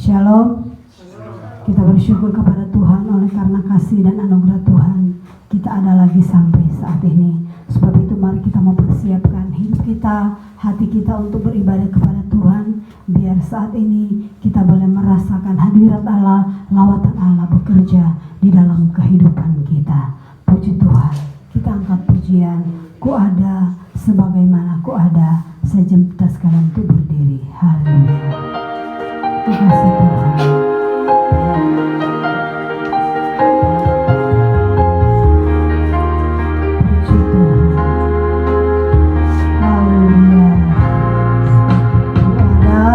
Shalom. Kita bersyukur kepada Tuhan oleh karena kasih dan anugerah Tuhan kita ada lagi sampai saat ini. Sebab itu mari kita mempersiapkan hidup kita, hati kita untuk beribadah kepada Tuhan. Biar saat ini kita boleh merasakan hadirat Allah, lawatan Allah bekerja di dalam kehidupan kita. Puji Tuhan, kita angkat pujian. Ku ada sebagaimana ku ada. Sejam kita sekalian untuk berdiri. Haleluya. Terima kasih Tuhan. Puji Tuhan. Haleluya. Ku ada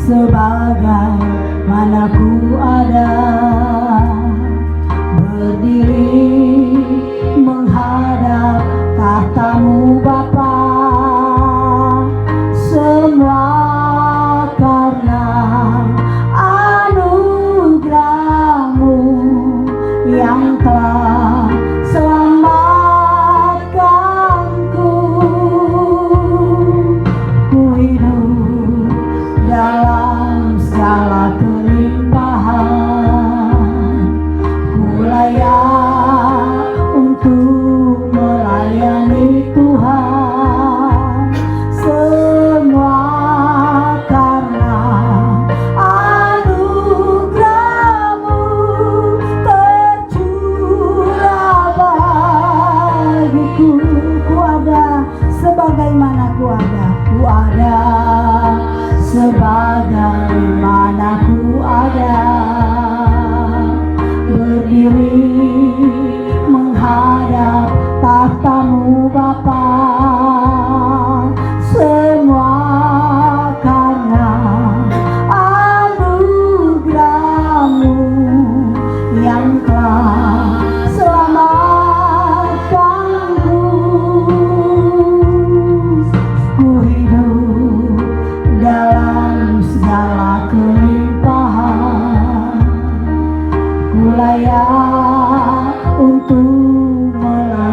sebagaimana ku ada, berdiri menghadap tahta-Mu Bapa. Semua karena anugerah-Mu yang telah selamatkanku. Ku hidup dalam segala kelimpahan, ku layak untuk melayani Tuhan. Semua karena anugerah-Mu tercurah bagiku. Ku ada sebagaimana ku ada. Ku ada sebagaimana ku ada, berdiri menghadap tahta-Mu Bapa. Semua karena anugerah-Mu yang telah selamatkanku. Ku hidup dalam segala kelimpahan, ku layak untuk melayani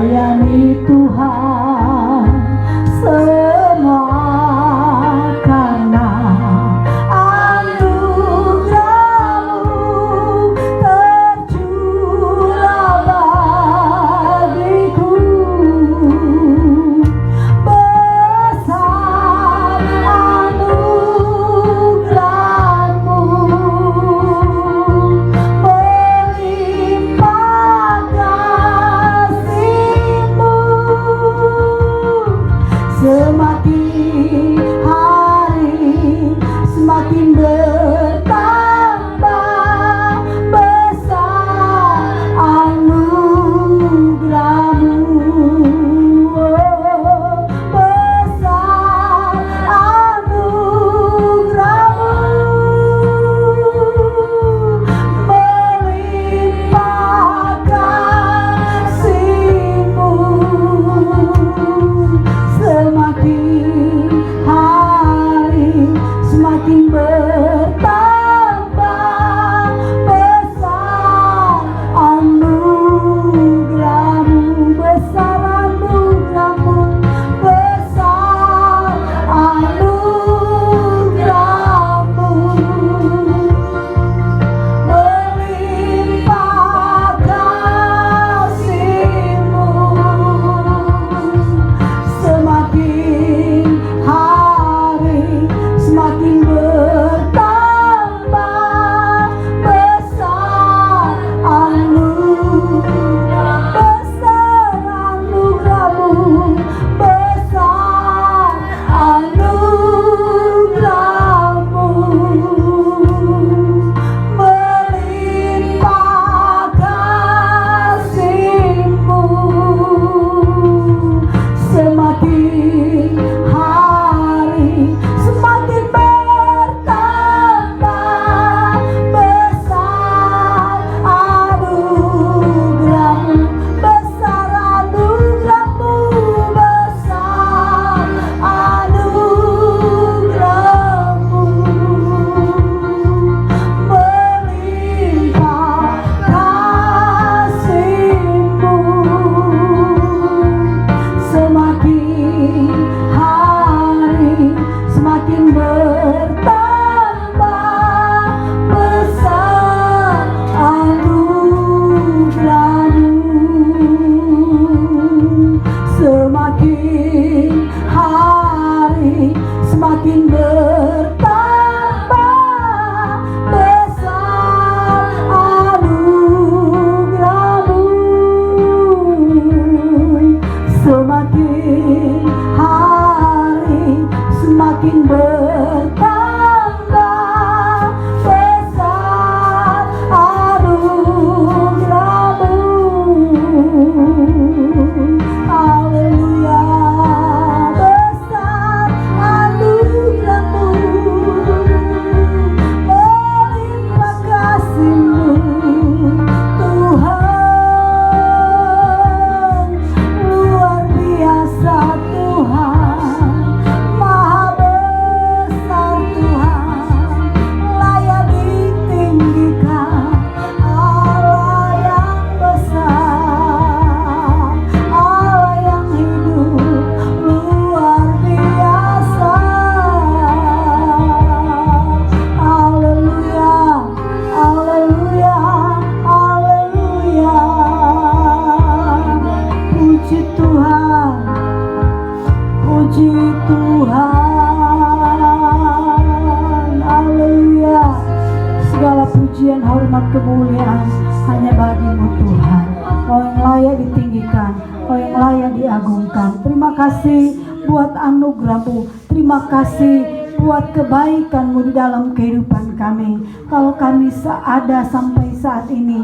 layak diagungkan. Terima kasih buat anugerah-Mu. Terima kasih buat kebaikan-Mu di dalam kehidupan kami. Kalau kami ada sampai saat ini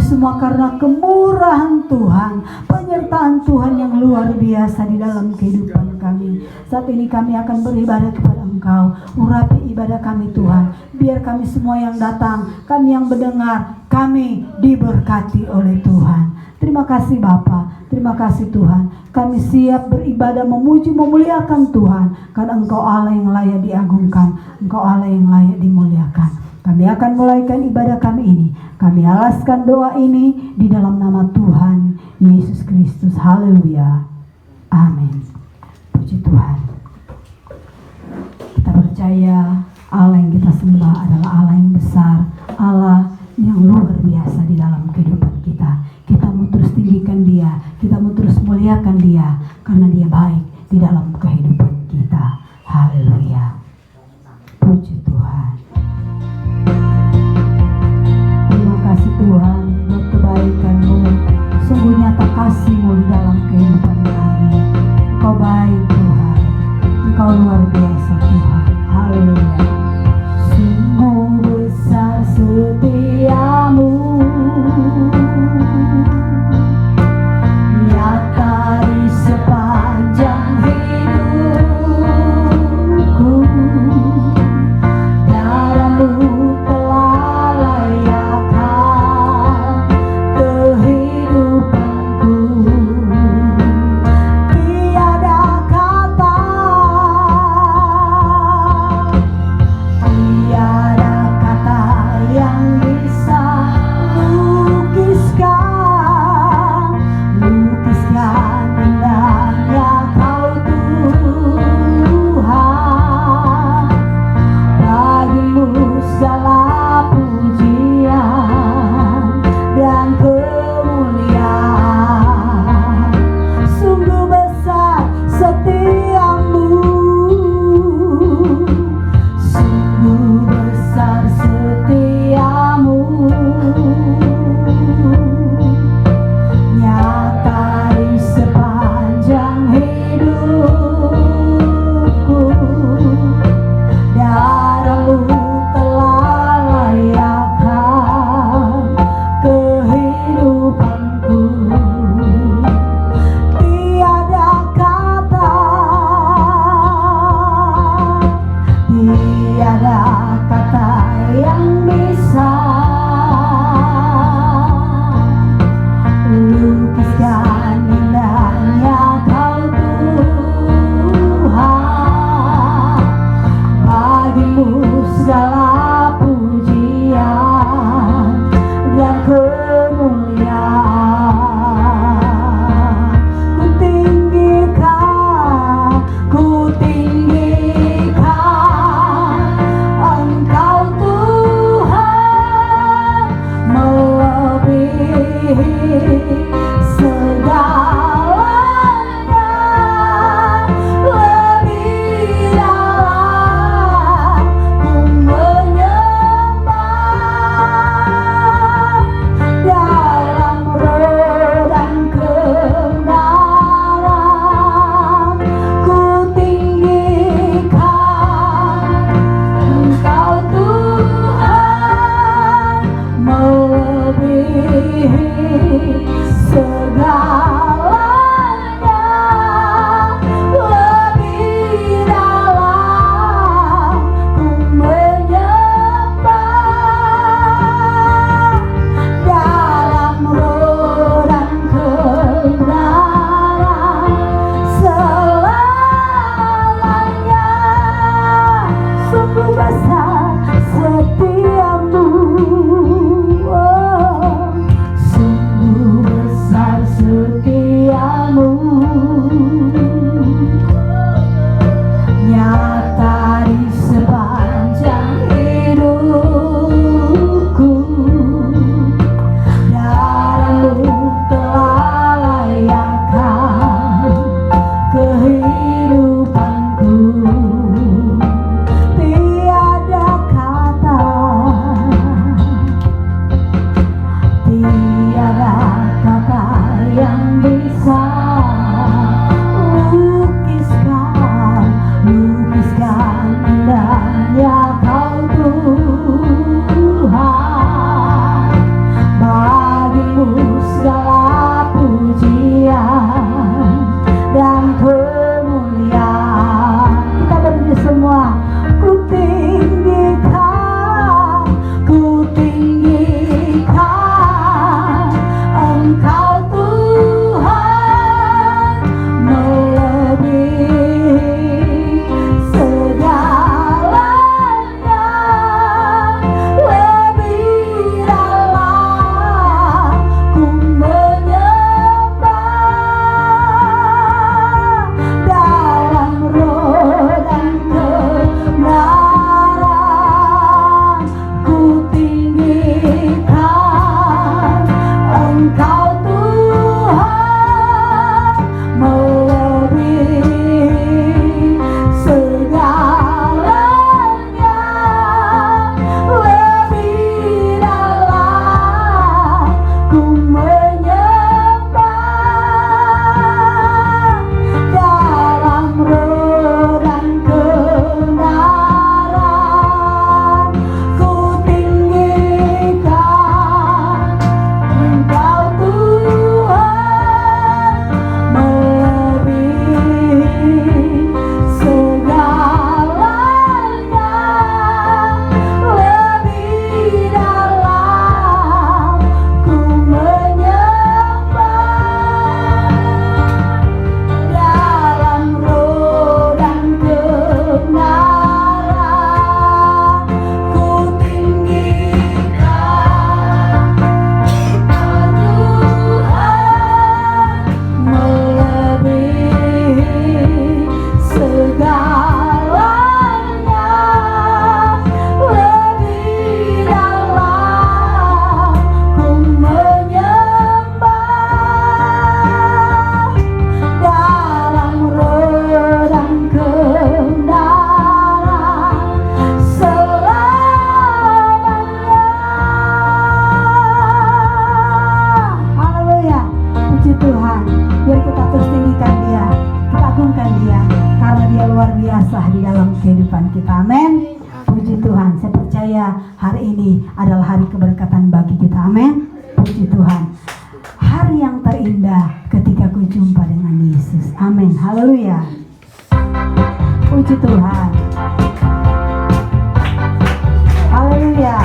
semua karena kemurahan Tuhan, penyertaan Tuhan yang luar biasa di dalam kehidupan kami. Saat ini kami akan beribadah kepada Engkau. Urapi ibadah kami Tuhan. Biar kami semua yang datang, kami yang mendengar, kami diberkati oleh Tuhan. Terima kasih Bapa, terima kasih Tuhan. Kami siap beribadah, memuji, memuliakan Tuhan. Karena Engkau Allah yang layak diagungkan, Engkau Allah yang layak dimuliakan. Kami akan mulaikan ibadah kami ini. Kami alaskan doa ini di dalam nama Tuhan Yesus Kristus. Haleluya. Amin. Puji Tuhan. Kita percaya Allah yang kita sembah adalah Allah yang besar, Allah yang luar biasa di dalam kehidupan kita. Kita mau terus tinggikan Dia, kita mau terus muliakan Dia, karena Dia baik di dalam kehidupan kita. Haleluya. Puji Tuhan. Terima kasih Tuhan buat kebaikan-Mu. Sungguh nyata kasih-Mu di dalam kehidupan kami. Engkau baik Tuhan, Engkau luar biasa Tuhan. Haleluya. Sungguh besar setia-Mu, nyata di sepanjang hidupku. kehidupan kita. Amin. Puji Tuhan. Saya percaya hari ini adalah hari keberkatan bagi kita. Amin. Puji Tuhan. Hari yang terindah ketika ku jumpa dengan Yesus. Amin. Haleluya. Puji Tuhan. Haleluya.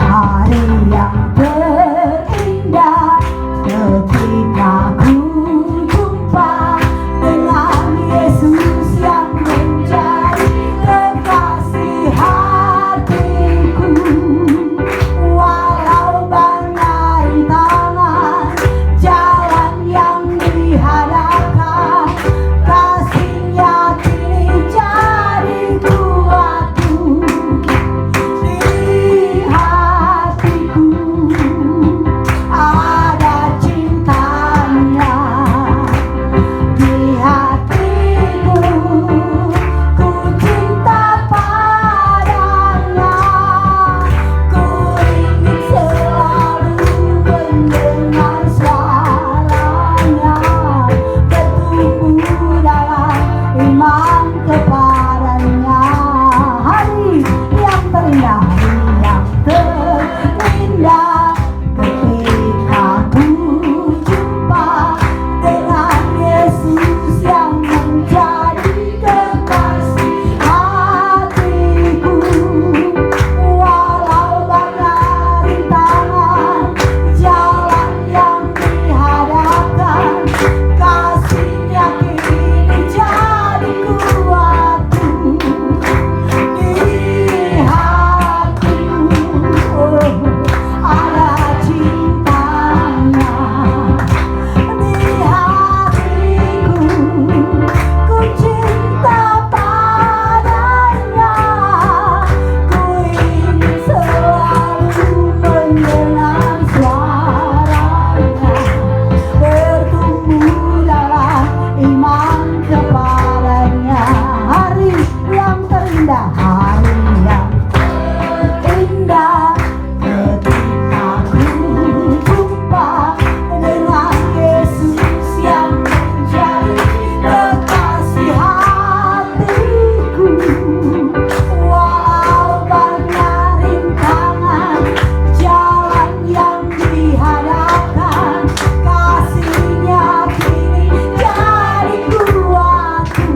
Hari yang terindah ketika ku jumpa dengan Yesus yang menjadi kekasih hatiku. Walau banyak rintangan jalan yang dihadapkan, kasih-Nya kini jadi kuatku. Di hatiku ada cintanya, di hatiku ku cinta padanya. Ku ingin selalu mendengar suaranya, bertumbuh dalam iman kepadanya. Hari yang terindah, hari yang terindah ketika ku jumpa dengan Yesus yang menjadi kekasih hatiku. Walau banyak rintangan jalan yang dihadapkan, kasih-Nya kini jadi kuatku. Di hatiku ada cintanya, di hatiku ku cinta padanya. Ku ingin selalu mendengar suaranya, bertumbuh dalam iman kepadanya. Hari yang terindah, hari yang terindah ketika ku jumpa dengan Yesus yang menjadi kekasih hatiku. Walau banyak rintangan jalan yang dihadapkan, kasih-Nya kini jadi kuatku.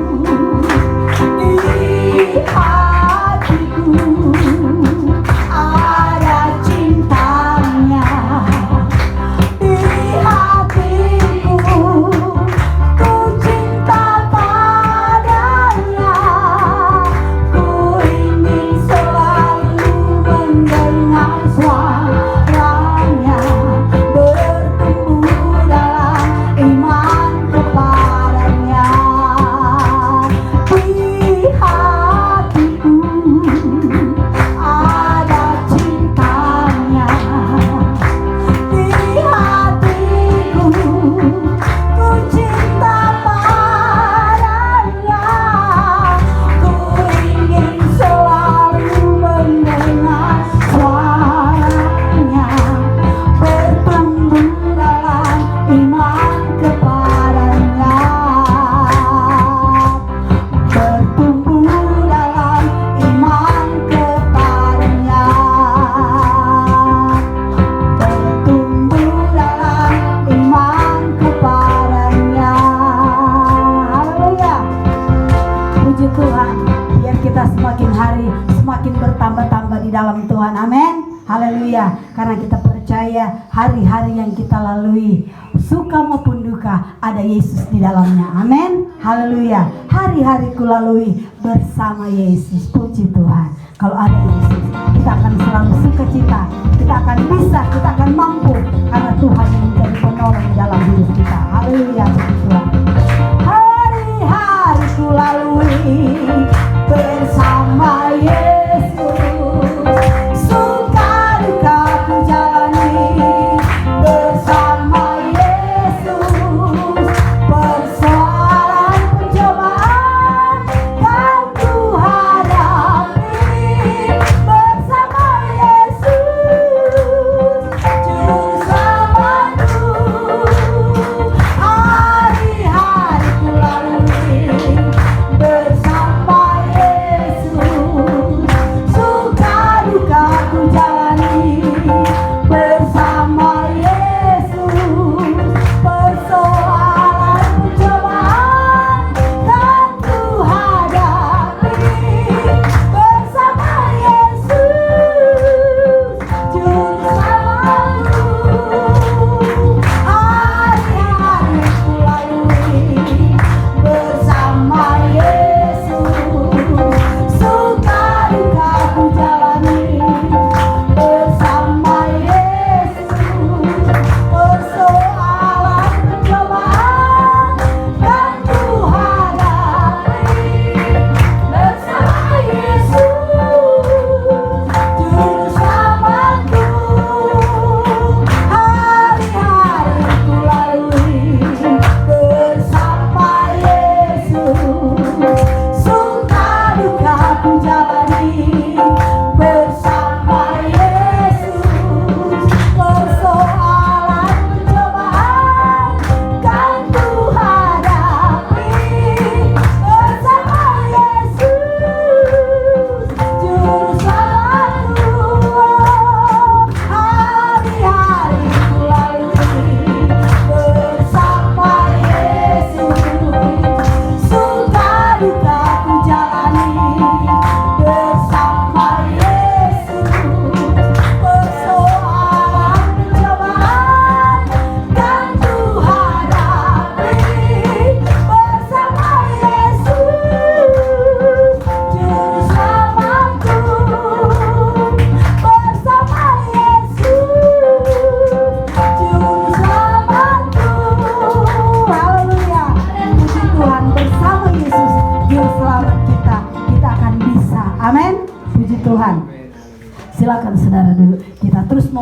Di hatiku ada cintanya, di hatiku ku cinta padanya. Ku ingin selalu mendengar suaranya, bertumbuh dalam iman kepadanya. Di hatiku ada cintanya, di hatiku ku cinta padanya. Ku ingin selalu mendengar suaranya, bertumbuh dalam iman kepadanya, bertumbuh dalam iman kepadanya, bertumbuh dalam iman kepadanya. Haleluya. Puji Tuhan, biar kita semakin hari semakin bertambah-tambah di dalam Tuhan. Amin. Haleluya. Karena kita percaya hari-hari yang kita lalui, suka maupun duka, ada Yesus di dalamnya. Amin. Haleluya. Hari-hari ku lalui bersama Yesus. Puji Tuhan. Kalau ada Yesus, kita akan selalu sukacita. Kita akan bisa, kita akan mampu, karena Tuhan yang menjadi penolong di dalam hidup kita. Haleluya. Puji Tuhan. Hari-hari ku lalui bersama Yesus, suka duka ku jalani bersama Yesus. Persoalan pencobaan kan ku hadapi bersama Yesus, Juru Selamatku.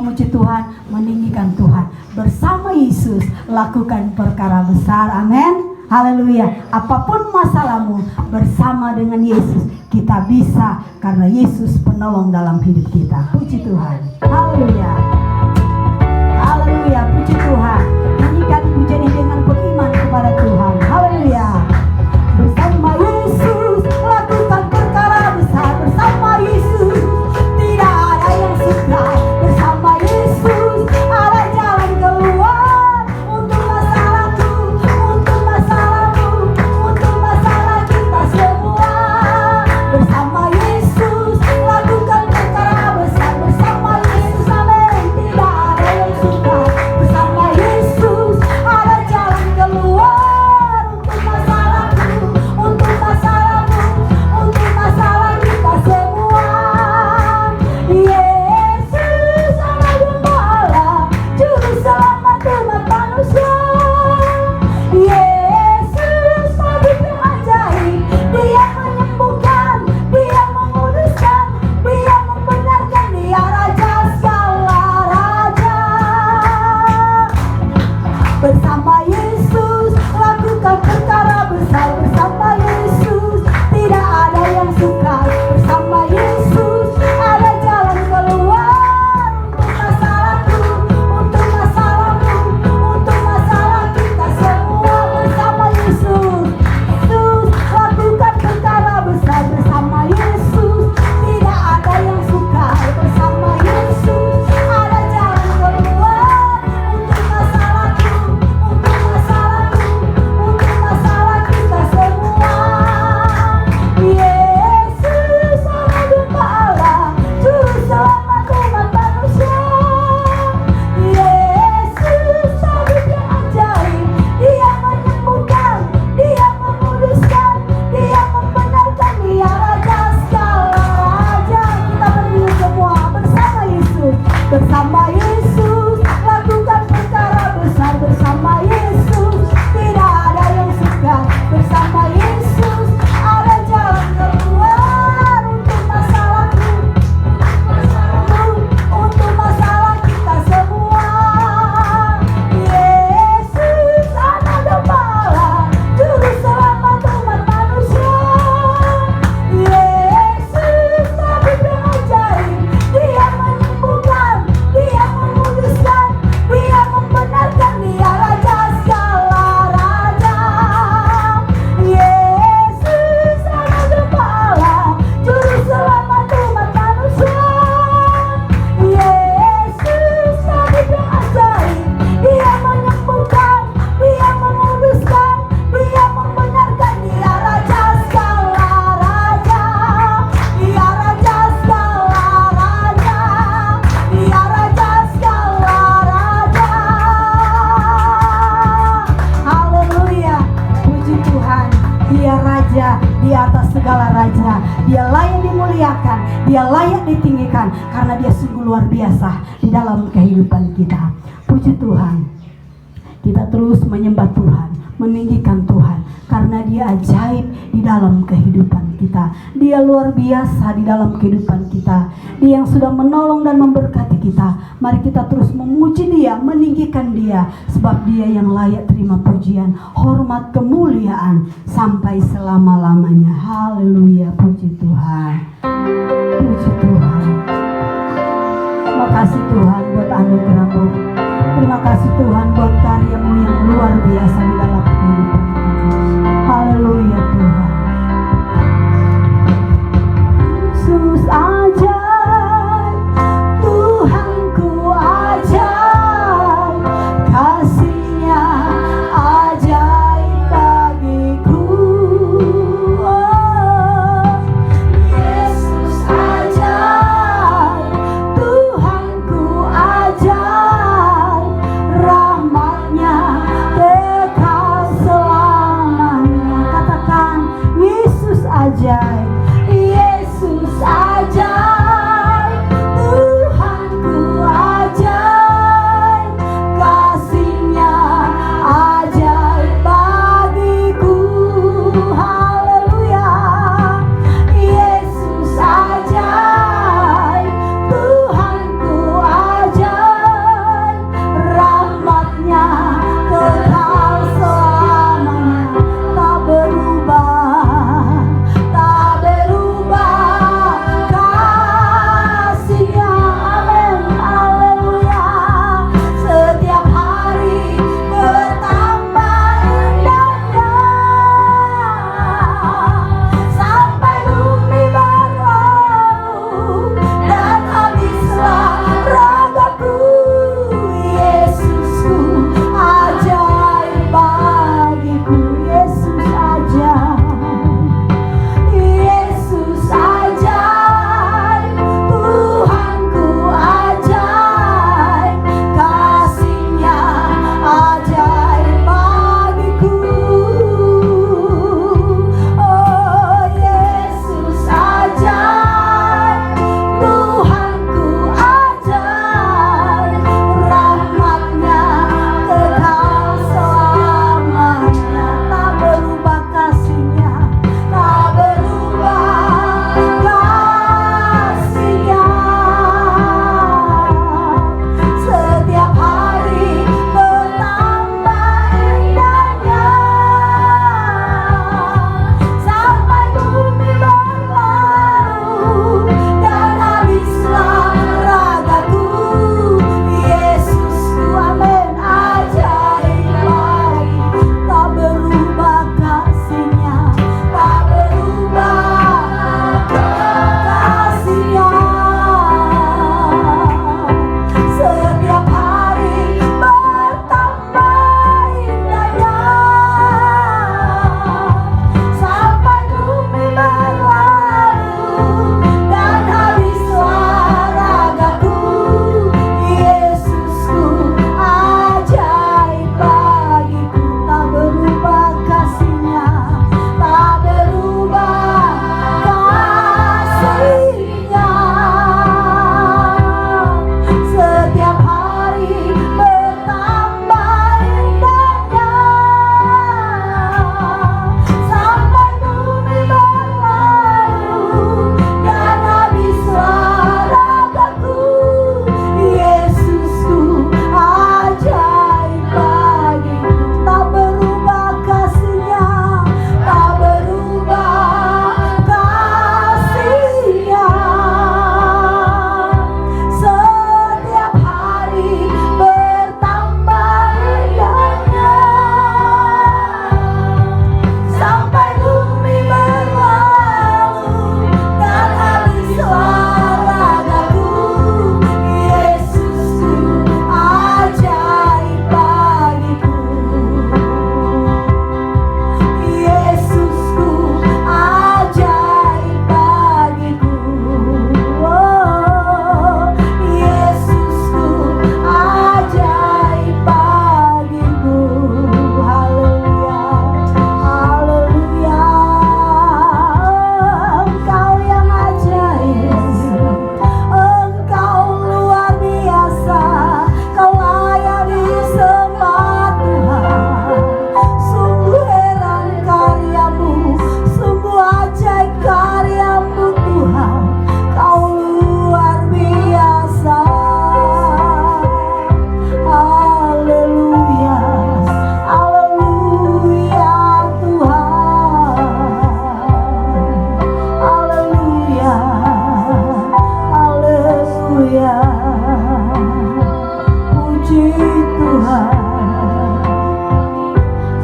memuji Tuhan, meninggikan Tuhan. Bersama Yesus lakukan perkara besar. Amin. Haleluya. Apapun masalahmu, bersama dengan Yesus kita bisa, karena Yesus penolong dalam hidup kita. Puji Tuhan. Haleluya. Haleluya. Puji Tuhan. Nyanyikan pujian dengan beriman kepada Tuhan. Haleluya. Bersama Yesus lakukan perkara besar. Bersama Yesus tidak ada yang sukar. Bersama Yesus ada jalan keluar untuk masalahku, untuk masalahmu, untuk masalah kita semua. Bersama Yesus lakukan perkara besar. Bersama Yesus, amin. Tidak ada yang sukar. Bersama Yesus ada jalan keluar untuk masalahku, untuk masalahmu, untuk masalah kita semua. Yesus anak gembala, juru selamat umat manusia. Yesus tabib yang ajaib, Dia menyembuhkan, Dia menguduskan, Dia membenarkan, Dia Raja segala raja. Bersama Yesus lakukan perkara besar. Bersama Yesus tidak ada yang sukar. Bersama Yesus ada jalan keluar untuk masalahku, untuk masalahmu, untuk masalah kita semua. Bersama Yesus, Yesus lakukan perkara besar. Bersama Yesus tidak ada yang sukar. Bersama Yesus ada jalan keluar untuk masalahku, untuk masalahmu, untuk masalah kita semua. Yesus anak gembala, juru selamat umat manusia. Yesus tabib yang ajaib, Dia menyembuhkan, Dia menguduskan, Dia membenarkan, Dia Raja segala raja. Kita berdiri semua bersama Yesus. Bersama Yesus lakukan perkara besar. Bersama Yesus tidak ada yang sukar. Bersama Yesus ada jalan keluar untuk masalahku, untuk masalah kita semua. Yesus anak gembala, juru selamat umat manusia. Yesus tabib yang ajaib, Dia menyembuhkan, Dia menguduskan, Dia membenarkan, Dia Raja segala raja. Yesus anak gembala, juru selamat umat manusia. Yesus tabib yang ajaib, Dia menyembuhkan, Dia menguduskan, Dia membenarkan, Dia Raja segala raja. Dia Raja segala raja. Dia Raja segala raja. Haleluya. Puji Tuhan. Dia Raja di atas segala raja. Dia layak dimuliakan, Dia layak ditinggikan, karena Dia sungguh luar biasa di dalam kehidupan kita. Puji Tuhan. Kita terus menyembah Tuhan, meninggikan Tuhan, karena Dia ajaib di dalam kehidupan kita. Dia luar biasa di dalam kehidupan kita. Dia yang sudah menolong dan memberkati kita. Mari kita terus memuji Dia, meninggikan Dia, sebab Dia yang layak terima pujian, hormat, kemuliaan sampai selama-lamanya. Haleluya. Puji Tuhan. Puji Tuhan. Terima kasih Tuhan buat anugerah-Mu. Terima kasih Tuhan buat karya-Mu yang luar biasa di dalam kehidupan kami. Haleluya Tuhan. Yesus ajaib, Tuhanku ajaib, kasih-Nya ajaib bagiku. Oh, Yesus ajaib, Tuhanku ajaib, rahmat-Nya kekal.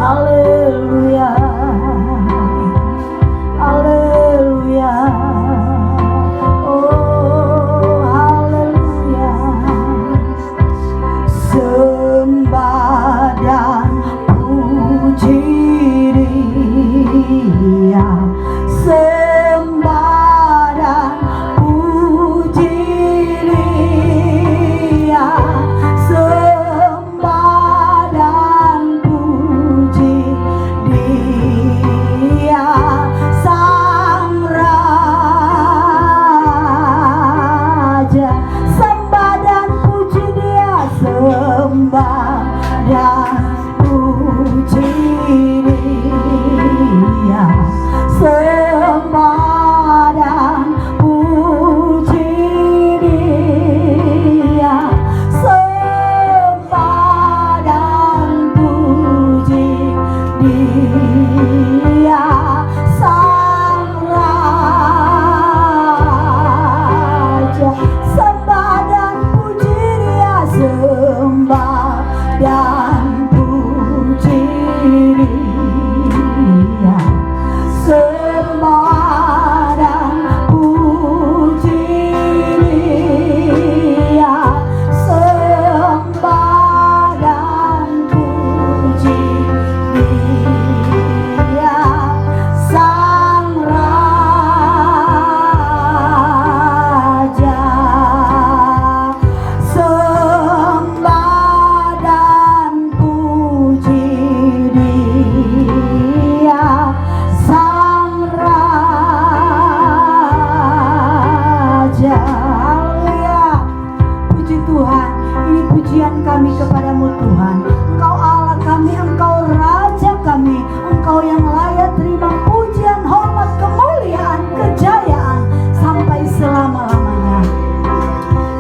Haleluya, haleluya. Oh haleluya. Sembah dan puji Dia, sembah dan puji Dia, sembah dan puji Dia, Sang Raja. Sembah dan puji Dia, sembah dan puji Dia, sembah dan puji Dia, sembah dan puji Dia, Sang Raja. Sembah dan puji Dia, sembah dan puji Dia, sembah dan puji Dia, sembah dan puji Dia, Sang Raja. Sembah dan puji Dia, Sang Raja. Haleluya. Puji Tuhan, ini pujian kami kepadamu Tuhan. Engkau Allah kami, Engkau Raja kami, Engkau yang layak terima pujian, hormat, kemuliaan, kejayaan sampai selama-lamanya.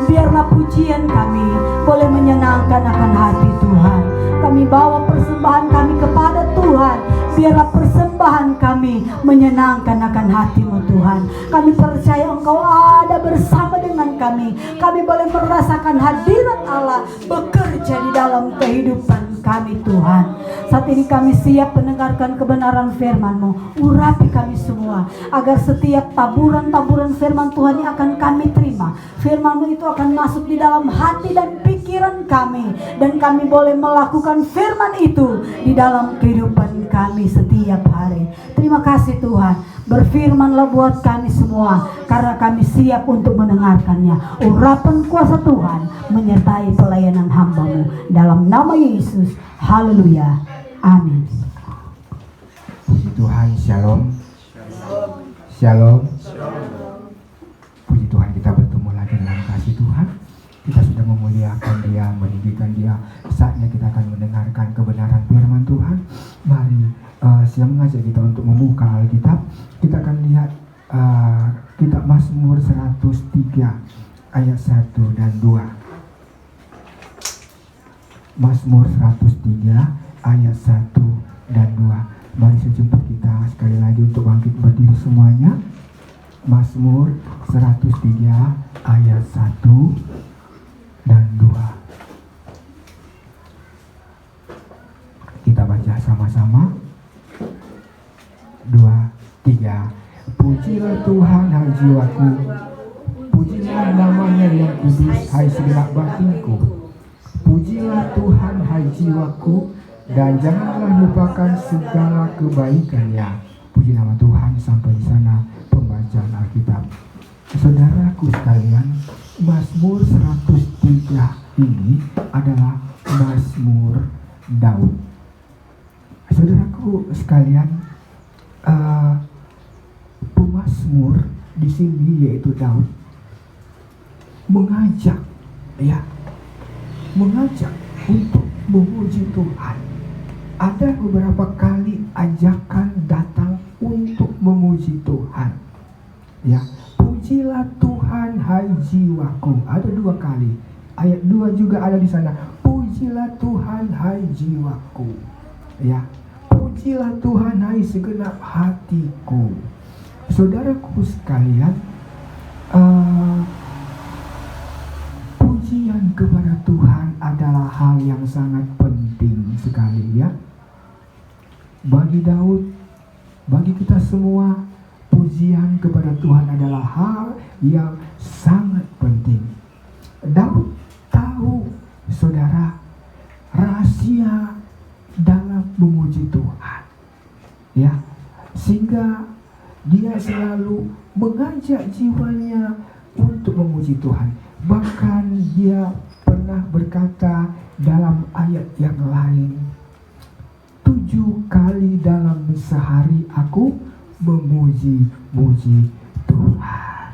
Biarlah pujian kami boleh menyenangkan akan hati Tuhan. Kami bawa persembahan kami kepada Tuhan. Biarlah persembahan kami menyenangkan akan hati-Mu Tuhan. Kami percaya Engkau ada bersama dengan kami. Kami boleh merasakan hadirat Allah bekerja di dalam kehidupan kami Tuhan. Saat ini kami siap mendengarkan kebenaran firman-Mu. Urapi kami semua agar setiap taburan-taburan firman Tuhan yang akan kami terima, firman-Mu itu akan masuk di dalam hati dan pikiran kami, dan kami boleh melakukan firman itu di dalam kehidupan kami setiap hari. Terima kasih Tuhan. Berfirmanlah buat kami semua, karena kami siap untuk mendengarkannya. Urapan kuasa Tuhan menyertai pelayanan hamba-Mu dalam nama Yesus. Haleluya. Amin. Puji Tuhan, shalom. Shalom. Puji Tuhan, kita bertemu lagi dalam kasih Tuhan. Kita sudah memuliakan Dia, meninggikan Dia. Saatnya kita akan mendengarkan kebenaran firman Tuhan. Mari saya mengajak kita untuk membuka Alkitab. Kita akan lihat kitab Mazmur 103 ayat 1 dan 2. Mazmur 103 ayat 1 dan 2. Mari saya jemput kita sekali lagi untuk bangkit berdiri semuanya. Mazmur 103 ayat 1 dan 2. Kita baca sama-sama. 2, 3. Pujilah Tuhan, hai jiwaku. Pujilah namanya yang kudus, hai segenap batinku. Pujilah Tuhan, hai jiwaku, dan janganlah lupakan segala kebaikannya. Puji nama Tuhan. Sampai di sana pembacaan Alkitab. Saudaraku sekalian, Mazmur 103 ini adalah Mazmur Daud. Saudaraku sekalian, pemazmur di sini yaitu Daud mengajak untuk memuji Tuhan. Ada beberapa kali ajakan datang untuk memuji Tuhan. Ya, pujilah Tuhan hai jiwaku. Ada 2 kali. Ayat 2 juga ada di sana. Pujilah Tuhan hai jiwaku. Ya, pujilah Tuhan hai segenap hatiku. Saudaraku sekalian, pujian kepada Tuhan adalah hal yang sangat penting sekali, ya. bagi Daud, bagi kita semua, pujian kepada Tuhan adalah hal yang sangat penting. Daud tahu, saudara, rahasia dalam memuji Tuhan, ya, sehingga dia selalu mengajak jiwanya untuk memuji Tuhan. Bahkan dia pernah berkata dalam ayat yang lain, 7 kali dalam sehari aku memuji-muji Tuhan.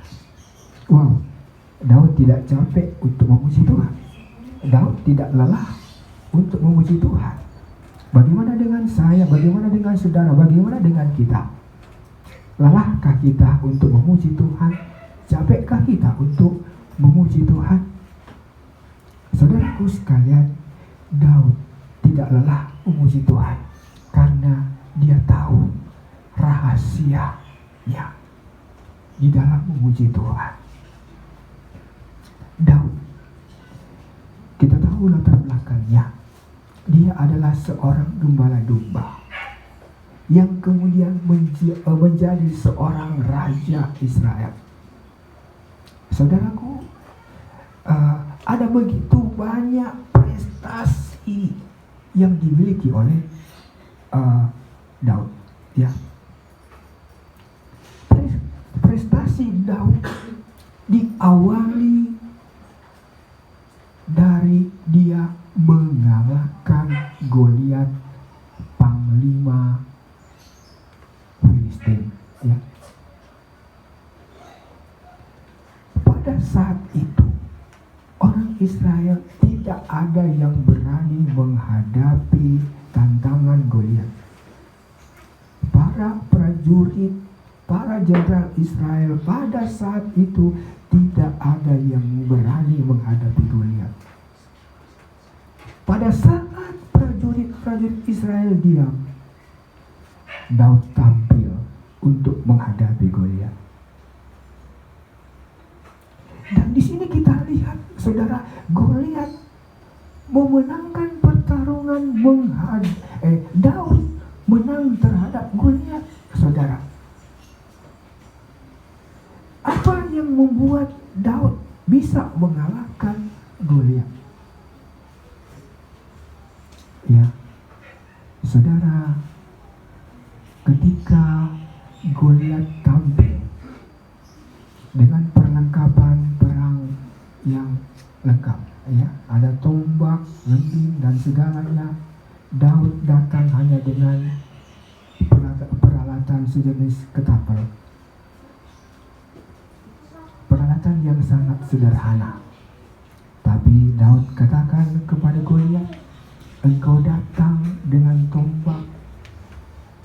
Wow, Daud tidak capek untuk memuji Tuhan. Daud tidak lelah untuk memuji Tuhan. Bagaimana dengan saya? Bagaimana dengan saudara? Bagaimana dengan kita? Lelahkah kita untuk memuji Tuhan? Capekkah kita untuk memuji Tuhan? Saudaraku sekalian, Daud tidak lelah memuji Tuhan karena dia tahu rahasianya di dalam memuji Tuhan. Daud, kita tahu latar belakangnya. Dia adalah seorang gembala domba yang kemudian menjadi seorang raja Israel. Saudaraku, ada begitu banyak prestasi yang dimiliki oleh Daud, ya. Prestasi Daud diawali dari dia mengalahkan Goliat, panglima Filistin, ya. Pada saat itu orang Israel tidak ada yang berani menghadapi tantangan Goliat. Para prajurit, para jenderal Israel pada saat itu tidak ada yang berani menghadapi Goliat. Pada saat prajurit Israel diam, Daud tampil untuk menghadapi Goliat. Dan di sini kita lihat, saudara, Goliat memenangkan pertarungan Daud menang terhadap Goliat, saudara. Apa yang membuat Daud bisa mengalahkan Goliat? Ya, saudara, ketika Goliat tampil dengan perlengkapan perang yang lengkap, ya, ada tombak, lembing dan segalanya, Daud datang hanya dengan peralatan sejenis ketapel, peralatan yang sangat sederhana. Tapi Daud katakan kepada Goliat, engkau datang dengan tombak,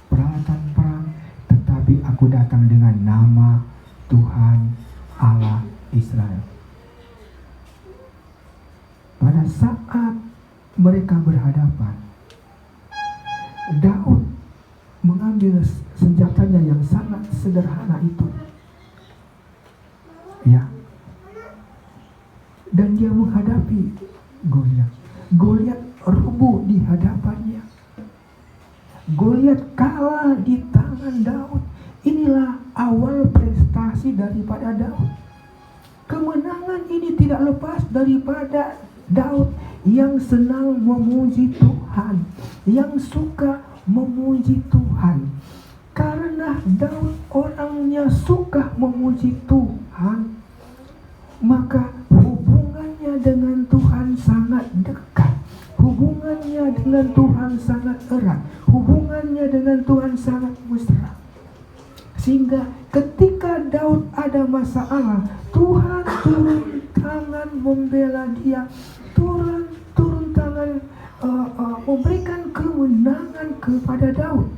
peralatan perang, tetapi aku datang dengan nama Tuhan Allah Israel. Pada saat mereka berhadapan, Daud mengambil senjatanya yang sangat sederhana itu, ya, dan dia menghadapi Goliat. Goliat rubuh di hadapannya. Goliat kalah di tangan Daud. Inilah awal prestasi daripada Daud. Kemenangan ini tidak lepas daripada Daud yang senang memuji Tuhan, yang suka memuji Tuhan. Karena Daud orangnya suka memuji Tuhan, maka hubungannya dengan Tuhan sangat dekat. Hubungannya dengan Tuhan sangat erat. Hubungannya dengan Tuhan sangat mesra. Sehingga ketika Daud ada masalah, Tuhan turun tangan membela dia, turun tangan memberikan kemenangan kepada Daud.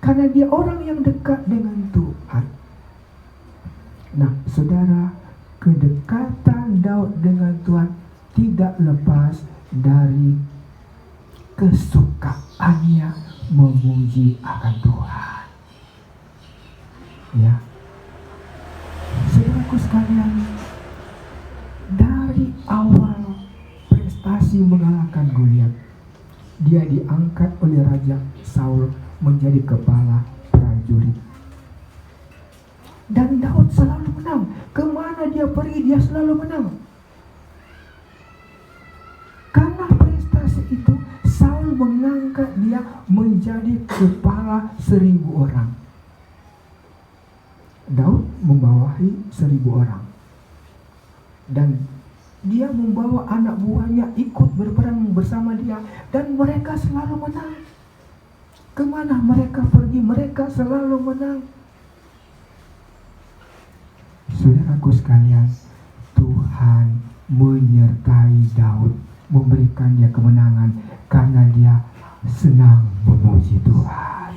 Karena dia orang yang dekat dengan Tuhan. Nah, saudara, kedekatan Daud dengan Tuhan tidak lepas dari kesukaannya memuji akan Tuhan. Ya, saudaraku sekalian, dari awal prestasi mengalahkan Goliat, dia dia diangkat oleh Raja Saul menjadi kepala prajurit. Dan Daud selalu menang. Kemana dia pergi, dia selalu menang. Karena prestasi itu, Saul mengangkat dia menjadi kepala 1.000 orang. Daud membawahi 1.000 orang. Dan dia membawa anak buahnya ikut berperang bersama dia. Dan mereka selalu menang. Kemana mereka pergi, mereka selalu menang. Saudaraku sekalian, Tuhan menyertai Daud, memberikan dia kemenangan karena dia senang memuji Tuhan.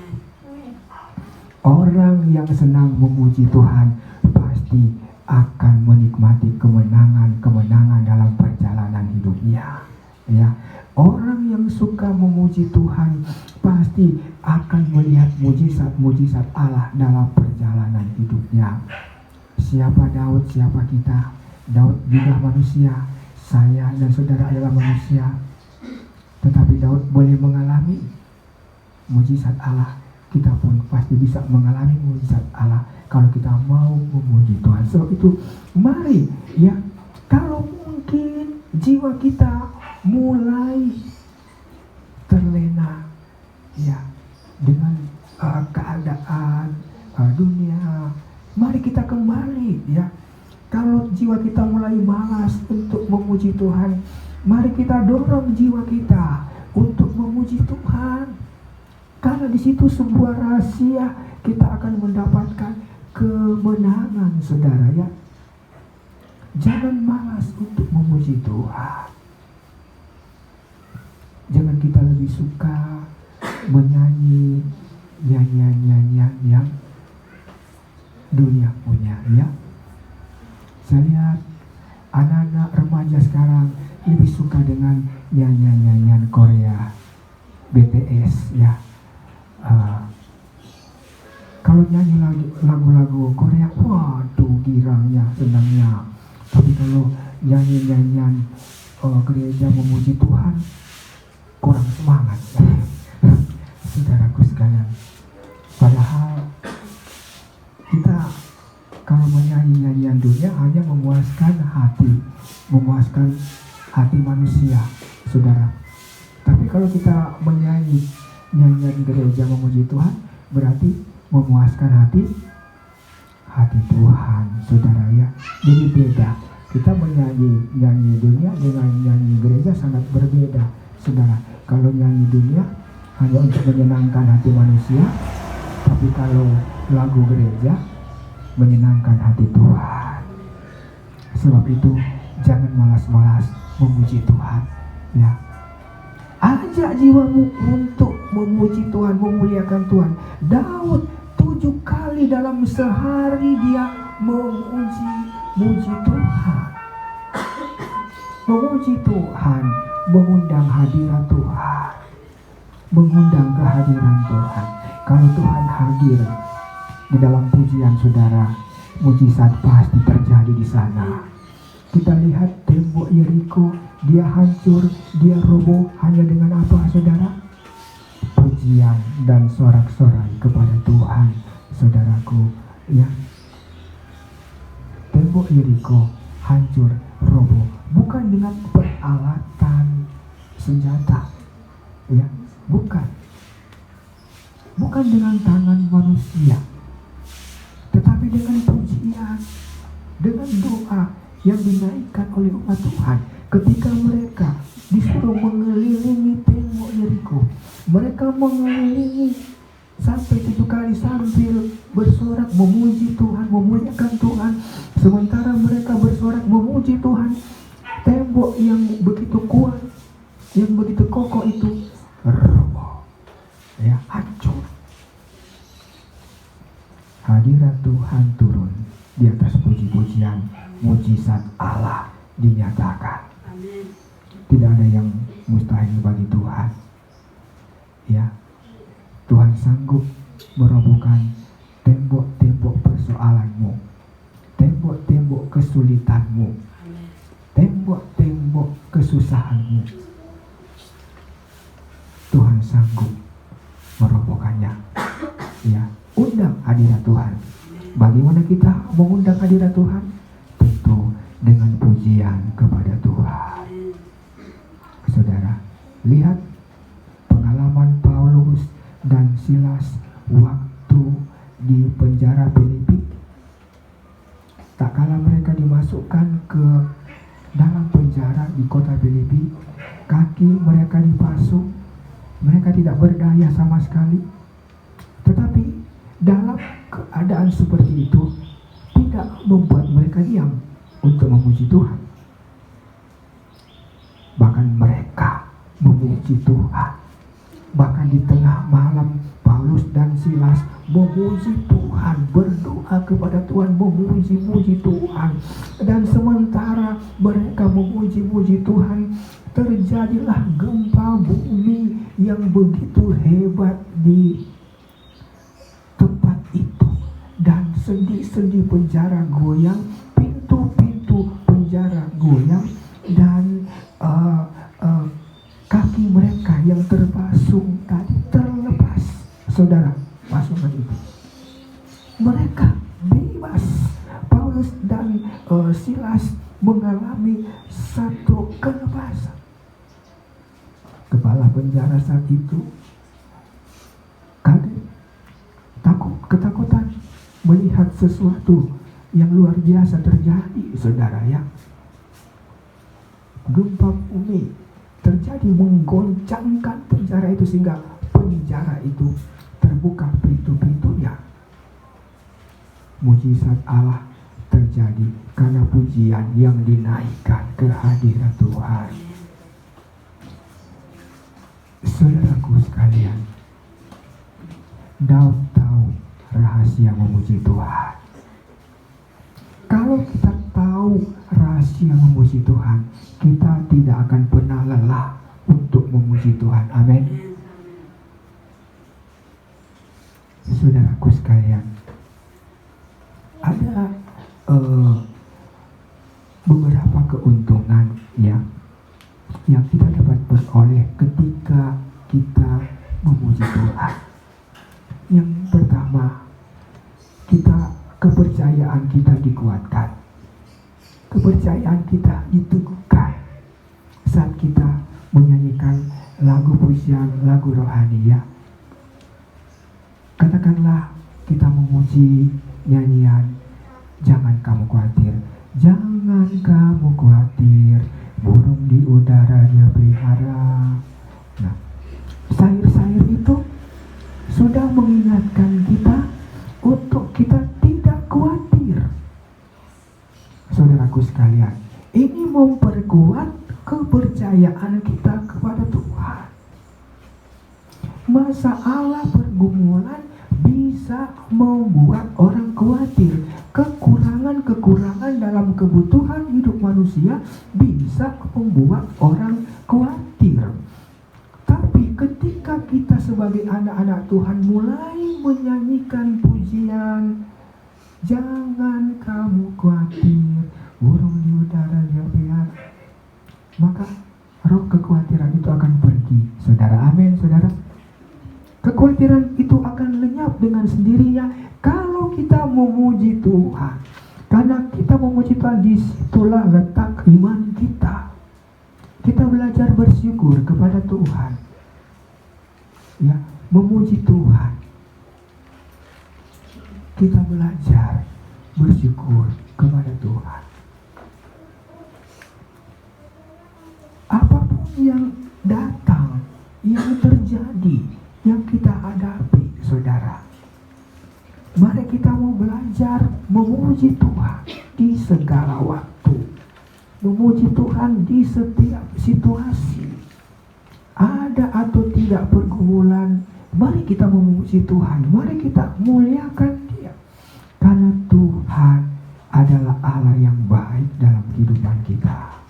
Orang yang senang memuji Tuhan pasti akan menikmati kemenangan-kemenangan dalam perjalanan hidupnya. Ya, orang yang suka memuji Tuhan pasti akan melihat mujizat-mujizat Allah dalam perjalanan hidupnya. Siapa Daud, siapa kita? Daud juga manusia, saya dan saudara adalah manusia. Tetapi Daud boleh mengalami mujizat Allah. Kita pun pasti bisa mengalami mujizat Allah kalau kita mau memuji Tuhan. Sebab itu mari ya, kalau mungkin jiwa kita mulai terlena ya dengan keadaan dunia, mari kita kembali ya. Kalau jiwa kita mulai malas untuk memuji Tuhan, mari kita dorong jiwa kita untuk memuji Tuhan. Karena di situ sebuah rahasia, kita akan mendapatkan kemenangan, saudara ya. Jangan malas untuk memuji Tuhan. Jangan kita lebih suka menyanyi nyanyian-nyanyian yang dunia punya ya. Saya lihat anak-anak remaja sekarang lebih suka dengan nyanyian-nyanyian Korea, BTS ya. Kalau nyanyi lagu-lagu Korea, waduh girangnya, senangnya. Tapi kalau nyanyi-nyanyian gereja memuji Tuhan, kurang semangat. Saudaraku sekalian, padahal kita kalau menyanyi nyanyian dunia hanya memuaskan hati manusia, saudara. Tapi kalau kita menyanyi nyanyian gereja memuji Tuhan, berarti memuaskan hati Tuhan, saudara ya. Jadi beda. Kita nyanyi dunia dengan nyanyi gereja sangat berbeda, saudara. Kalau nyanyi dunia hanya untuk menyenangkan hati manusia, tapi kalau lagu gereja menyenangkan hati Tuhan. Sebab itu jangan malas-malas memuji Tuhan ya. Ajak jiwamu untuk memuji Tuhan, memuliakan Tuhan. Daud 7 kali dalam sehari dia memuji Tuhan. Memuji Tuhan, mengundang hadirat Tuhan, mengundang kehadiran Tuhan. Kalau Tuhan hadir di dalam pujian saudara, mujizat pasti terjadi di sana. Kita lihat tembok Yeriko, dia hancur, dia roboh hanya dengan apa, saudara? Pujian dan sorak-sorai kepada Tuhan, saudaraku. Ya, tembok Yeriko hancur, roboh, bukan dengan peralatan senjata, ya, bukan dengan tangan manusia, tetapi dengan pujian, dengan doa yang dinaikkan oleh umat Tuhan. Ketika mereka disuruh mengelilingi tembok Yeriko, mereka mengelilingi sampai 7 kali sambil bersorak memuji Tuhan, memuliakan Tuhan. Sementara mereka bersorak memuji Tuhan, tembok yang begitu kuat, yang begitu kokoh itu roboh, ya, hancur. Hadirat Tuhan turun di atas puji-pujian, mujizat Allah dinyatakan. Amin. Tidak ada yang mustahil bagi Tuhan. Ya, Tuhan sanggup merobohkan tembok-tembok persoalanmu, tembok-tembok kesulitanmu, tembok-tembok kesusahanmu. Tuhan sanggup merobohkannya. Ya, undang hadirat Tuhan. Bagaimana kita mengundang hadirat Tuhan? Tentu dengan pujian kepada Tuhan. Saudara, lihat pengalaman Paulus dan Silas waktu di penjara Filipi. Tak kala mereka dimasukkan ke dalam penjara di kota Filipi, kaki mereka dipasung, mereka tidak berdaya sama sekali. Tetapi dalam keadaan seperti itu tidak membuat mereka diam untuk memuji Tuhan. Bahkan mereka memuji Tuhan. Bahkan di tengah malam Paulus dan Silas memuji Tuhan, berdoa kepada Tuhan, memuji-muji Tuhan. Dan sementara mereka memuji-muji Tuhan, terjadilah gempa bumi yang begitu hebat di tempat itu. Dan sendi-sendi penjara goyang, pintu-pintu penjara goyang, dan kaki mereka yang terpasung tadi terlepas. Saudara, pasukan itu mereka bebas. Paulus dan Silas mengalami satu kelepasan. Kepala penjara saat itu kaget, ketakutan melihat sesuatu yang luar biasa terjadi. Saudara, ya, gempa bumi terjadi menggoncangkan penjara itu sehingga penjara itu terbuka pintu-pintunya. Mujizat Allah terjadi karena pujian yang dinaikkan ke hadirat Tuhan. Saudaraku sekalian, Daud tahu rahasia memuji Tuhan. Kalau kita tahu rahasia memuji Tuhan, kita tidak akan pernah lelah untuk memuji Tuhan. Amin. Saudaraku sekalian, ada beberapa keuntungan ya yang kita dapat beroleh ketika kita memuji Tuhan. Yang pertama, kepercayaan kita dikuatkan. Kepercayaan kita diteguhkan saat kita menyanyikan lagu pujian, lagu rohani, ya. Katakanlah kita memuji nyanyian "Jangan kamu khawatir, jangan kamu khawatir, burung di udara dia pelihara." Nah, syair-syair itu sudah mengingatkan kita untuk kita tidak khawatir. Saudaraku sekalian, ini memperkuat kepercayaan kita kepada Tuhan. Masalah pergumulan bisa membuat orang khawatir. Kekurangan-kekurangan dalam kebutuhan hidup manusia bisa membuat orang khawatir. Tapi ketika kita sebagai anak-anak Tuhan mulai menyanyikan pujian, "Jangan kamu khawatir, burung di udara dia pelihara," maka roh kekhawatiran itu akan pergi. Saudara, amin, saudara. Kekhawatiran itu akan lenyap dengan sendirinya kalau kita memuji Tuhan. Karena kita memuji Tuhan, disitulah letak iman kita. Kita belajar bersyukur kepada Tuhan. Ya, memuji Tuhan. Kita belajar bersyukur kepada Tuhan. Apapun yang datang, yang terjadi, yang kita hadapi, saudara, mari kita mau belajar memuji Tuhan di segala waktu. Memuji Tuhan di setiap situasi. Ada atau tidak pergumulan, mari kita memuji Tuhan. Mari kita muliakan Dia. Karena Tuhan adalah Allah yang baik dalam kehidupan kita.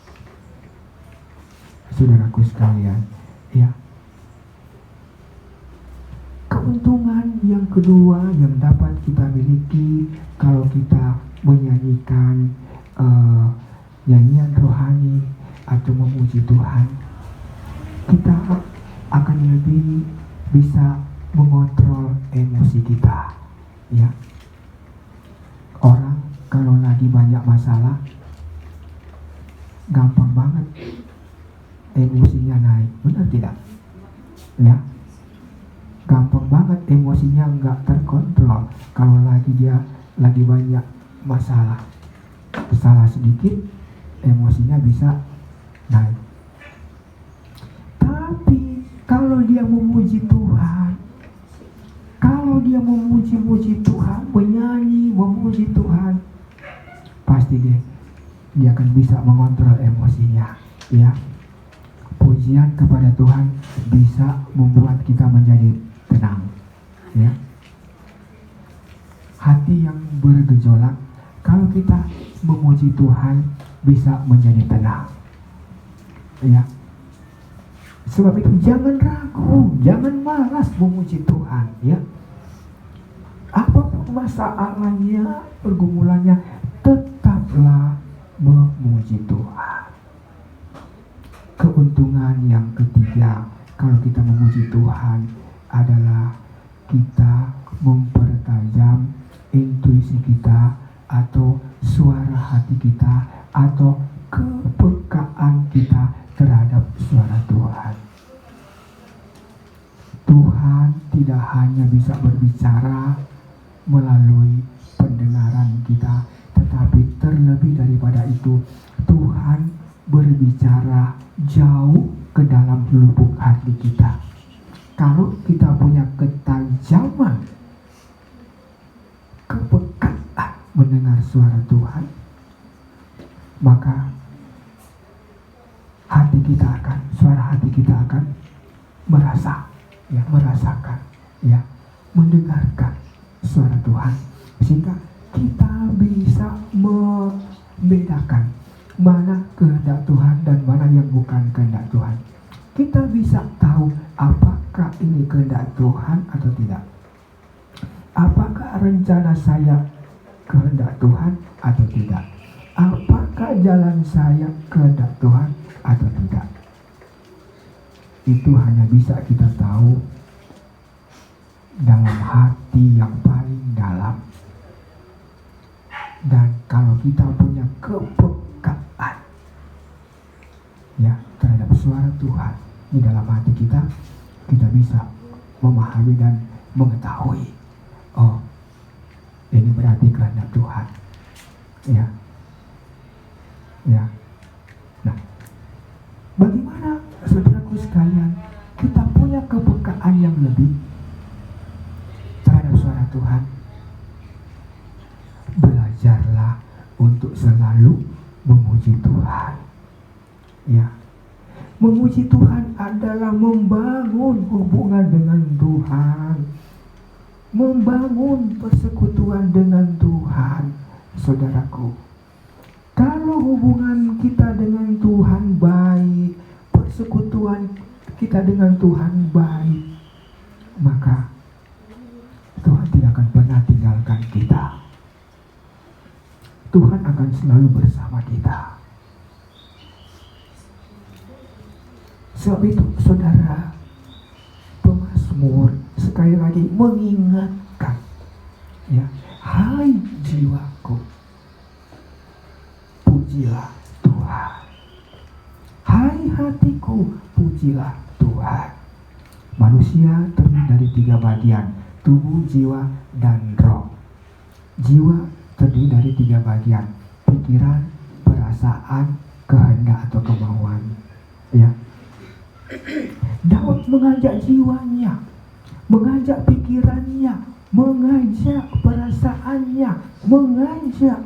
Saudaraku sekalian, ya. Keuntungan yang kedua yang dapat kita miliki kalau kita menyanyikan nyanyian rohani atau memuji Tuhan, kita akan lebih bisa mengontrol emosi kita. Ya, orang kalau lagi banyak masalah gampang banget emosinya naik, benar tidak? Ya, gampang banget emosinya nggak terkontrol kalau dia lagi banyak masalah. Salah sedikit emosinya bisa naik. Tapi kalau dia memuji Tuhan, kalau dia memuji Tuhan, menyanyi, memuji Tuhan, pasti dia akan bisa mengontrol emosinya. Ya, pujian kepada Tuhan bisa membuat kita menjadi tenang. Ya, hati yang bergejolak, kalau kita memuji Tuhan bisa menjadi tenang. Ya, sebab itu jangan ragu, jangan malas memuji Tuhan. Ya, apapun masalahnya, pergumulannya, tetaplah memuji Tuhan. Keuntungan yang ketiga kalau kita memuji Tuhan adalah kita mempertajam intuisi kita atau suara hati kita atau kepekaan kita terhadap suara Tuhan. Tuhan tidak hanya bisa berbicara melalui pendengaran kita, tetapi terlebih daripada itu, Tuhan berbicara jauh ke dalam lubuk hati kita. Kalau kita punya ketajaman, kepekaan mendengar suara Tuhan, maka suara hati kita akan merasakan, mendengarkan suara Tuhan, sehingga kita bisa membedakan mana kehendak Tuhan dan mana yang bukan kehendak Tuhan. Kita bisa tahu apakah ini kehendak Tuhan atau tidak. Apakah rencana saya kehendak Tuhan atau tidak? Apakah jalan saya kehendak Tuhan atau tidak? Itu hanya bisa kita tahu dalam hati yang paling dalam. Dan kalau kita punya kepekaan terhadap suara Tuhan di dalam hati kita, kita bisa memahami dan mengetahui, oh, ini berarti kehendak Tuhan. Nah, bagaimana saudaraku sekalian kita punya kepekaan yang lebih terhadap suara Tuhan? Belajarlah untuk selalu memuji Tuhan. Memuji Tuhan adalah membangun hubungan dengan Tuhan, membangun persekutuan dengan Tuhan. Saudaraku, kalau hubungan kita dengan Tuhan baik, persekutuan kita dengan Tuhan baik, maka Tuhan tidak akan pernah tinggalkan kita. Tuhan akan selalu bersama kita. Sebab itu saudara, pemazmur sekali lagi mengingatkan, hai jiwaku, pujilah Tuhan. Hai hatiku, pujilah Tuhan. Manusia terdiri dari 3 bagian, tubuh, jiwa, dan roh. Jiwa terdiri dari 3 bagian, pikiran, perasaan, kehendak atau kemauan. Daud mengajak jiwanya, mengajak pikirannya, mengajak perasaannya, mengajak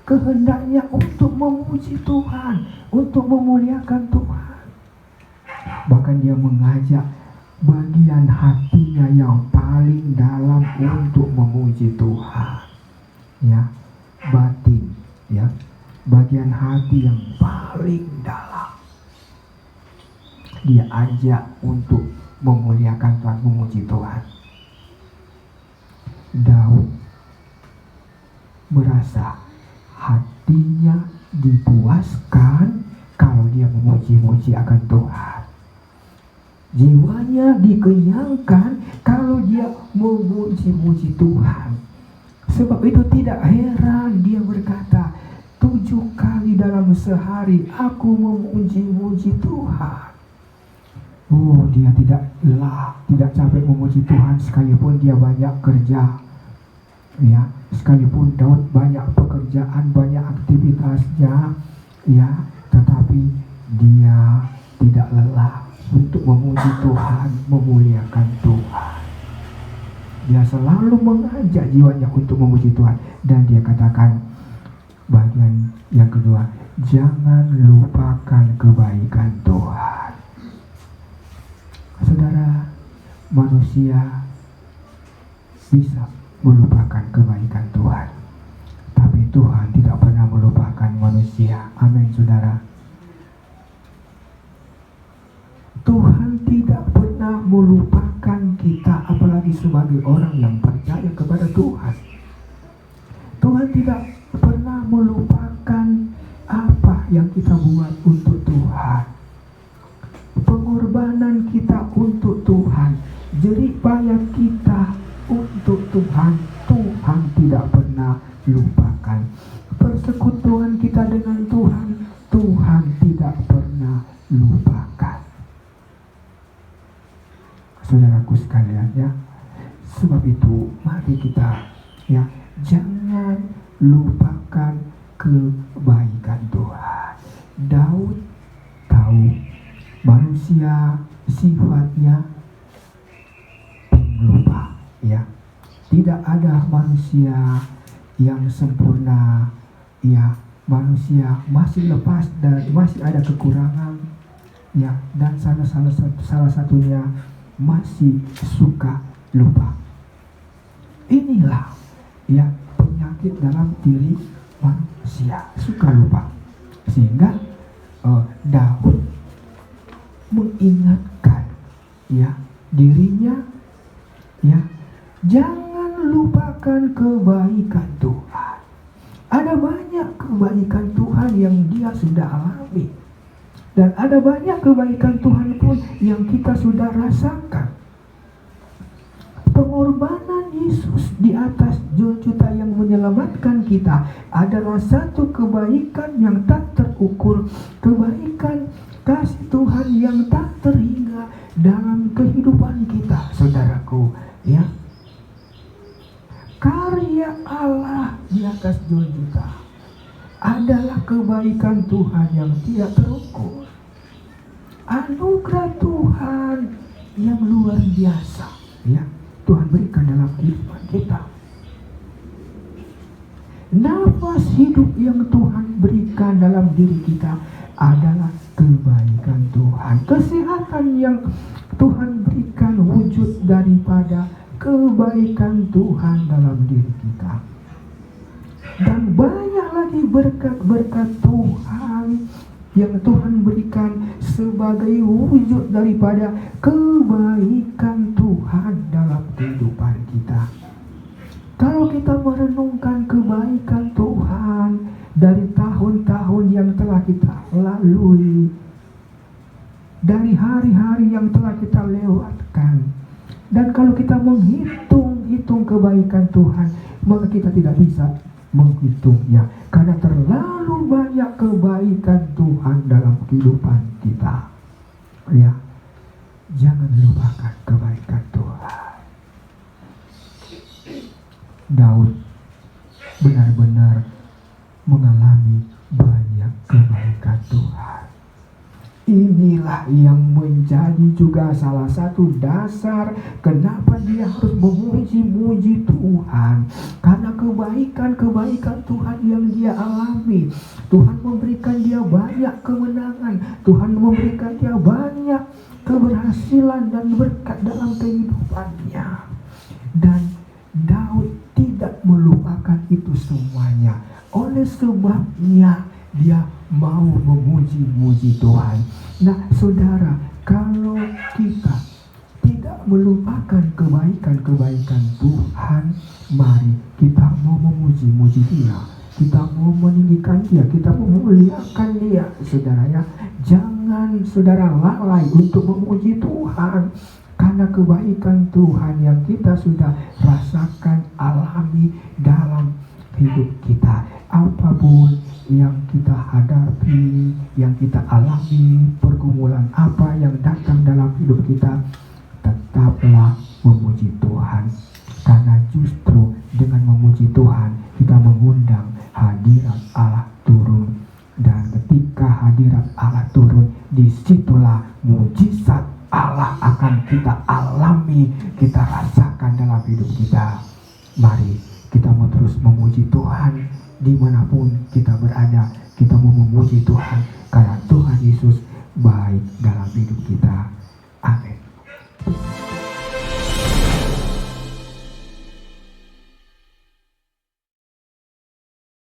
kehendaknya untuk memuji Tuhan, untuk memuliakan Tuhan. Bahkan dia mengajak bagian hatinya yang paling dalam untuk memuji Tuhan. Batin, bagian hati yang paling dalam. Dia ajak untuk memuliakan Tuhan, memuji Tuhan. Daud merasa hatinya dipuaskan kalau dia memuji-muji akan Tuhan. Jiwanya dikenyangkan kalau dia memuji-muji Tuhan. Sebab itu tidak heran dia berkata, 7 kali dalam sehari aku memuji-muji Tuhan. Oh, dia tidak lelah, tidak capek memuji Tuhan sekalipun dia banyak kerja. Ya, sekalipun Daud banyak pekerjaan, banyak aktivitasnya, ya, tetapi dia tidak lelah untuk memuji Tuhan, memuliakan Tuhan. Dia selalu mengajak jiwanya untuk memuji Tuhan. Dan dia katakan bagian yang kedua, jangan lupakan kebaikan Tuhan. Saudara, manusia bisa melupakan kebaikan Tuhan, tapi Tuhan tidak pernah melupakan manusia. Amin, saudara. Tuhan tidak pernah melupakan kita, apalagi sebagai orang yang percaya kepada Tuhan. Tuhan tidak pernah melupakan apa yang kita buat untuk Tuhan, pengorbanan kita untuk Tuhan, jerih payah kita untuk Tuhan. Tuhan tidak pernah lupakan persekutuan kita dengan Tuhan. Tuhan tidak pernah lupakan. Saudaraku sekalian, ya, sebab itu mari kita, ya, jangan lupakan kebaikan Tuhan. Daud tahu manusia sifatnya lupa, ya. Tidak ada manusia yang sempurna, ya. Manusia masih lepas dan masih ada kekurangan, ya. Dan salah satunya masih suka lupa. Inilah, ya, penyakit dalam diri manusia, suka lupa. Sehingga Daud mengingatkan, ya, dirinya, ya, jangan lupakan kebaikan Tuhan. Ada banyak kebaikan Tuhan yang dia sudah alami, dan ada banyak kebaikan Tuhan pun yang kita sudah rasakan. Pengorbanan Yesus di atas juta yang menyelamatkan kita adalah satu kebaikan yang tak terukur, kebaikan kasih Tuhan yang tak terhingga dalam kehidupan kita, saudaraku, ya. Karya Allah di atas juta adalah kebaikan Tuhan yang tidak terukur, anugerah Tuhan yang luar biasa, ya, Tuhan berikan dalam kehidupan kita. Nafas hidup yang Tuhan berikan dalam diri kita adalah kebaikan Tuhan. Kesehatan yang Tuhan berikan wujud daripada kebaikan Tuhan dalam diri kita. Dan banyak lagi berkat-berkat Tuhan yang Tuhan berikan sebagai wujud daripada kebaikan Tuhan dalam kehidupan kita. Kalau kita merenungkan kebaikan Tuhan dari tahun-tahun yang telah kita lalui, dari hari-hari yang telah kita lewatkan, dan kalau kita menghitung kebaikan Tuhan, maka kita tidak bisa menghitungnya, karena terlalu banyak kebaikan Tuhan dalam kehidupan kita. Ya, jangan lupakan kebaikan Tuhan. Daud benar-benar mengalami banyak kebaikan Tuhan. Inilah yang menjadi juga salah satu dasar kenapa dia harus memuji-muji Tuhan. Karena kebaikan-kebaikan Tuhan yang dia alami. Tuhan memberikan dia banyak kemenangan. Tuhan memberikan dia banyak keberhasilan dan berkat dalam kehidupannya. Dan Daud tidak melupakan itu semuanya. Oleh sebabnya dia mau memuji-muji Tuhan. Nah, saudara, kalau kita tidak melupakan kebaikan-kebaikan Tuhan, mari kita mau memuji-muji Dia, kita mau meninggikan Dia, kita mau memuliakan Dia, saudara, ya. Jangan jangan saudara lalai untuk memuji Tuhan. Karena kebaikan Tuhan yang kita sudah rasakan, alami dalam hidup kita. Apapun yang kita hadapi, yang kita alami, pergumulan apa yang datang dalam hidup kita, tetaplah memuji Tuhan. Karena justru dengan memuji Tuhan, kita mengundang hadirat Allah turun. Dan ketika hadirat Allah turun, disitulah mujizat Allah akan kita alami, kita rasakan dalam hidup kita. Mari kita mau terus memuji Tuhan dimanapun kita berada. Kita mau memuji Tuhan karena Tuhan Yesus baik dalam hidup kita.